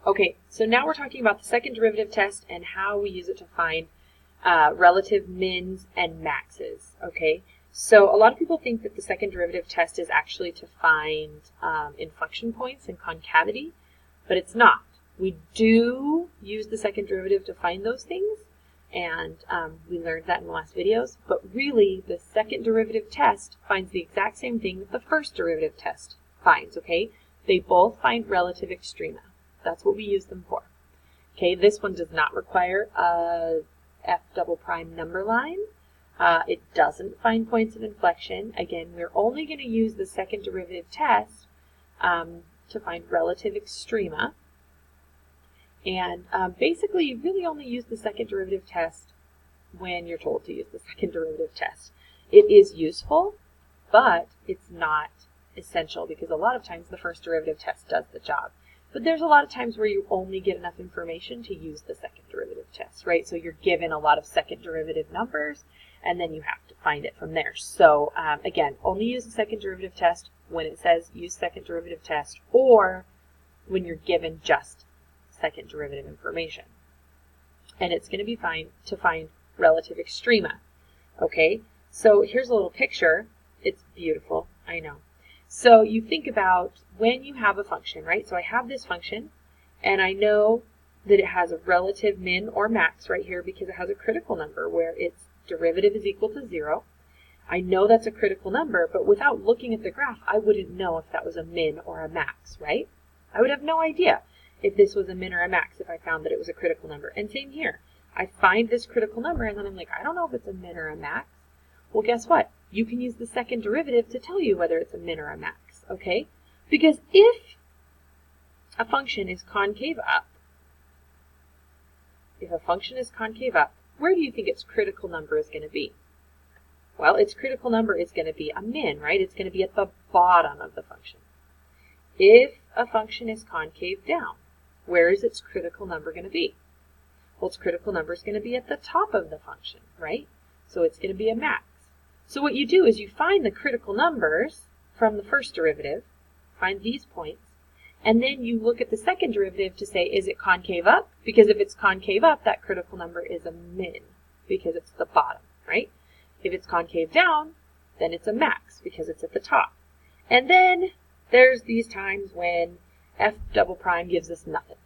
Okay, so now we're talking about the second derivative test and how we use it to find relative mins and maxes, okay? So a lot of people think that the second derivative test is actually to find inflection points and concavity, but it's not. We do use the second derivative to find those things, and we learned that in the last videos, but really the second derivative test finds the exact same thing that the first derivative test finds, okay? They both find relative extrema. That's what we use them for. Okay, this one does not require a f double prime number line. It doesn't find points of inflection. Again, we're only going to use the second derivative test to find relative extrema. And basically, you really only use the second derivative test when you're told to use the second derivative test. It is useful, but it's not essential because a lot of times the first derivative test does the job. But there's a lot of times where you only get enough information to use the second derivative test, right? So you're given a lot of second derivative numbers, and then you have to find it from there. So again, only use the second derivative test when it says use second derivative test, or when you're given just second derivative information. And it's going to be fine to find relative extrema. Okay, so here's a little picture. It's beautiful, I know. So you think about when you have a function, right? So I have this function, and I know that it has a relative min or max right here because it has a critical number where its derivative is equal to 0. I know that's a critical number, but without looking at the graph, I wouldn't know if that was a min or a max, right? I would have no idea if this was a min or a max if I found that it was a critical number. And same here. I find this critical number, and then I'm like, I don't know if it's a min or a max. Well, guess what? You can use the second derivative to tell you whether it's a min or a max, okay? Because if a function is concave up, where do you think its critical number is going to be? Well, its critical number is going to be a min, right? It's going to be at the bottom of the function. If a function is concave down, where is its critical number going to be? Well, its critical number is going to be at the top of the function, right? So it's going to be a max. So what you do is you find the critical numbers from the first derivative, find these points, and then you look at the second derivative to say, is it concave up? Because if it's concave up, that critical number is a min, because it's the bottom, right? If it's concave down, then it's a max, because it's at the top. And then there's these times when f double prime gives us nothing.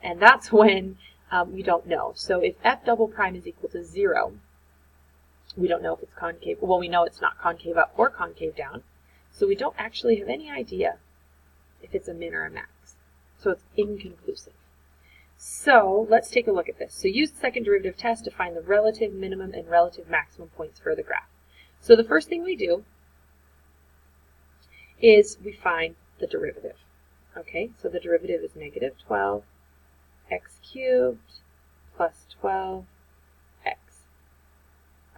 And that's when we don't know. So if f double prime is equal to 0, we don't know if it's concave. Well, we know it's not concave up or concave down. So we don't actually have any idea if it's a min or a max. So it's inconclusive. So let's take a look at this. So use the second derivative test to find the relative minimum and relative maximum points for the graph. So the first thing we do is we find the derivative. Okay, so the derivative is negative 12 x cubed plus 12 x.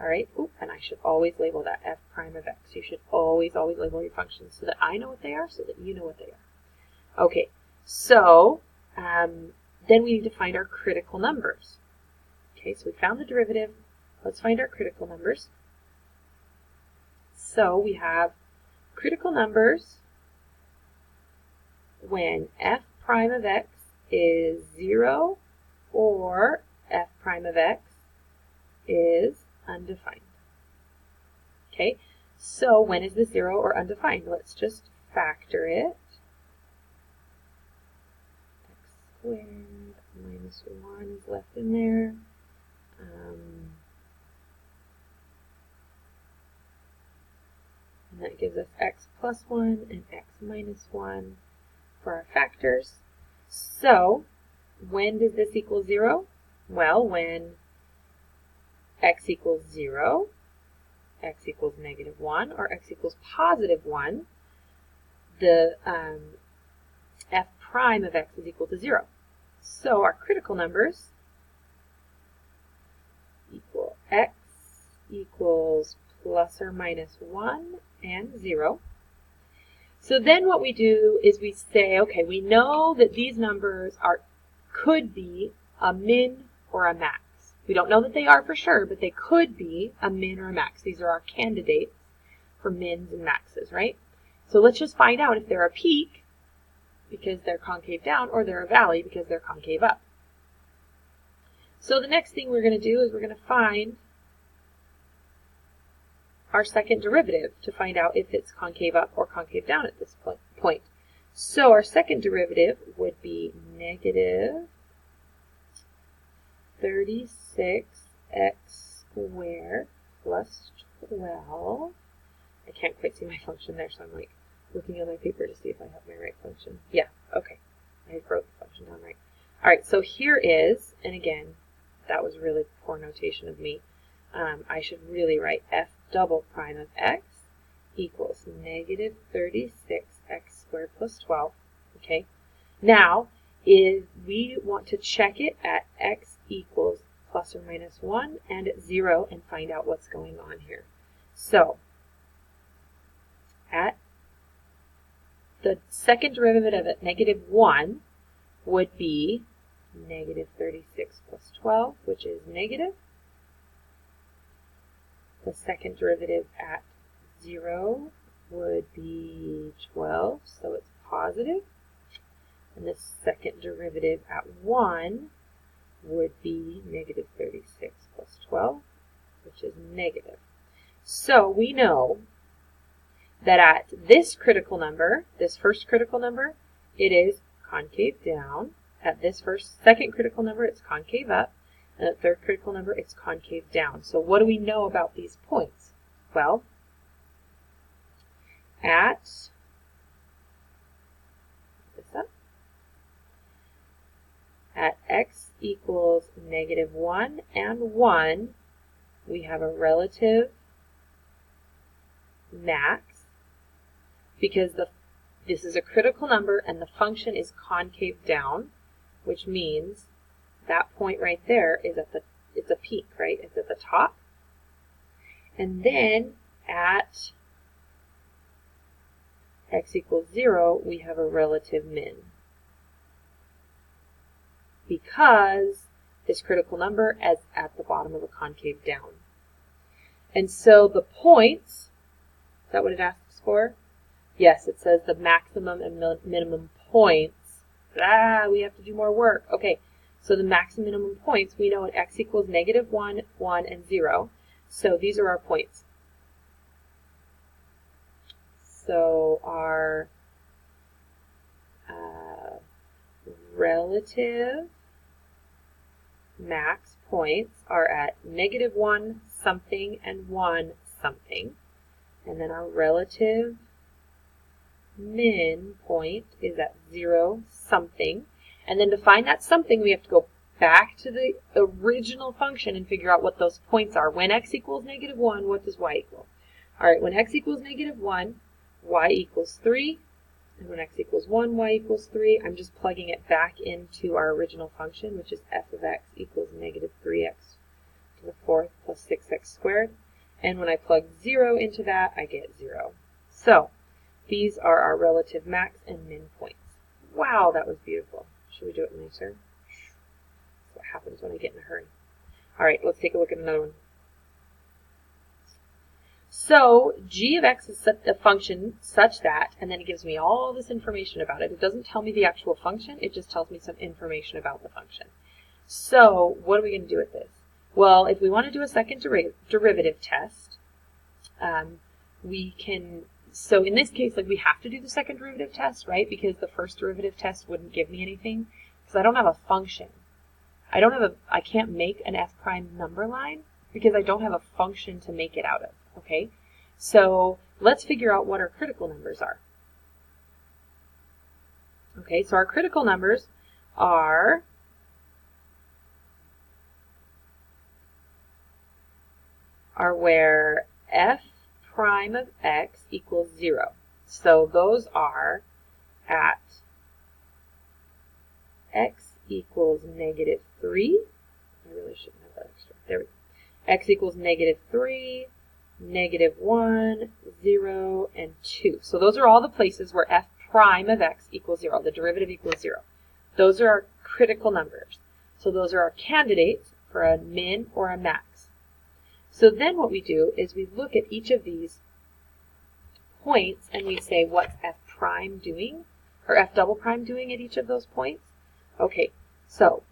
All right, and I should always label that f prime of x. You should always label your functions so that I know what they are, so that you know what they are. Okay, so then we need to find our critical numbers. Okay, so we found the derivative. Let's find our critical numbers. So we have critical numbers when f prime of x is 0 or f prime of x is undefined. Okay, so when is this 0 or undefined? Let's just factor it. X squared minus 1 is left in there. And that gives us x plus 1 and x minus 1 for our factors. So when does this equal 0? Well, when x equals 0, x equals negative 1, or x equals positive 1, the f prime of x is equal to 0. So our critical numbers equal x equals plus or minus 1 and 0. So then what we do is we say, okay, we know that these numbers could be a min or a max. We don't know that they are for sure, but they could be a min or a max. These are our candidates for mins and maxes, right? So let's just find out if they're a peak, because they're concave down, or they're a valley because they're concave up. So the next thing we're going to do is we're going to find our second derivative to find out if it's concave up or concave down at this point. So our second derivative would be negative 36x squared plus 12. I can't quite see my function there, so I'm like looking at my paper to see if I have my right function. Yeah, okay. I wrote the function down right. All right, so here is, and again, that was really poor notation of me. I should really write f double prime of x equals negative 36x squared plus 12. Okay. Now, if we want to check it at x equals plus or minus 1 and at 0 and find out what's going on here. So, at the second derivative at negative 1 would be negative 36 plus 12, which is negative. The second derivative at 0 would be 12, so it's positive. And the second derivative at 1 would be negative 36 plus 12, which is negative. So we know that at this critical number, this first critical number, it is concave down. At this second critical number, it's concave up. And at the third critical number, it's concave down. So what do we know about these points? Well, at x equals negative 1 and 1, we have a relative max because this is a critical number and the function is concave down, which means that point right there is it's a peak, right? It's at the top. And then at x equals 0, we have a relative min, because this critical number is at the bottom of a concave down. And so the points, is that what it asks for? Yes, it says the maximum and minimum points. We have to do more work. Okay, so the maximum and minimum points, we know at x equals negative 1, 1, and 0. So these are our points. So our relative max points are at negative 1 something and 1 something. And then our relative min point is at 0 something. And then to find that something, we have to go back to the original function and figure out what those points are. When x equals negative 1, what does y equal? All right, when x equals negative 1, y equals 3. And when x equals 1, y equals 3. I'm just plugging it back into our original function, which is f of x equals negative 3x to the 4th plus 6x squared. And when I plug 0 into that, I get 0. So these are our relative max and min points. Wow, that was beautiful. Should we do it nicer? That's what happens when I get in a hurry. All right, let's take a look at another one. So g of x is a function such that, and then it gives me all this information about it. It doesn't tell me the actual function, it just tells me some information about the function. So what are we going to do with this? Well, if we want to do a second derivative test, we can, so in this case, like, we have to do the second derivative test, right? Because the first derivative test wouldn't give me anything, because I don't have a function. I can't make an f prime number line because I don't have a function to make it out of, okay? So let's figure out what our critical numbers are. Okay, so our critical numbers are where f prime of x equals 0. So those are at x equals negative 3. I really shouldn't have that extra. There we go. X equals negative 3, negative 1, 0, and 2. So those are all the places where f prime of x equals 0, the derivative equals 0. Those are our critical numbers. So those are our candidates for a min or a max. So then what we do is we look at each of these points and we say, what's f prime doing? or f double prime doing at each of those points? Okay, so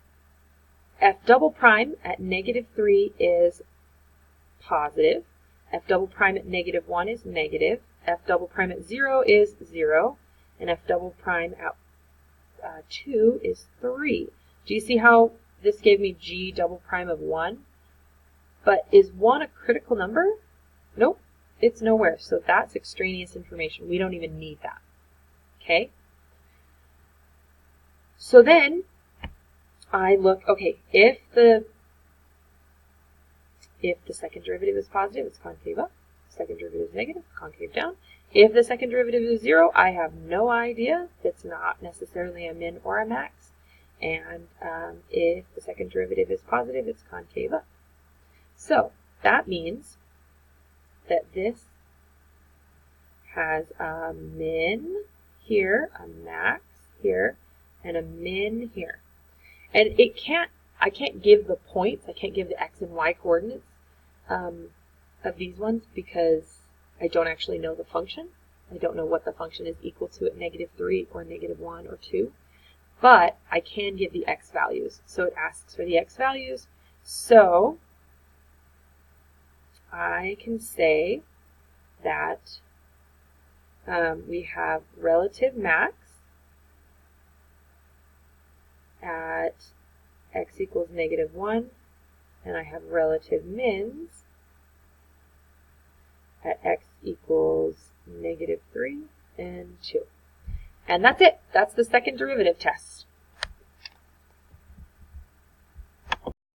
f double prime at -3 is positive, f double prime at -1 is negative, f double prime at 0 is 0, and f double prime at 2 is 3. Do you see how this gave me g double prime of 1? But is 1 a critical number? Nope, it's nowhere. So that's extraneous information. We don't even need that. Okay? So then I look, okay, if the second derivative is positive, it's concave up. Second derivative is negative, concave down. If the second derivative is 0, I have no idea. It's not necessarily a min or a max. And if the second derivative is positive, it's concave up. So that means that this has a min here, a max here, and a min here. And I can't give the points, I can't give the x and y coordinates of these ones because I don't actually know the function. I don't know what the function is equal to at -3 or -1 or 2. But I can give the x values. So it asks for the x values. So I can say that we have relative max at x equals -1, and I have relative mins at x equals -3 and 2. And that's it. That's the second derivative test.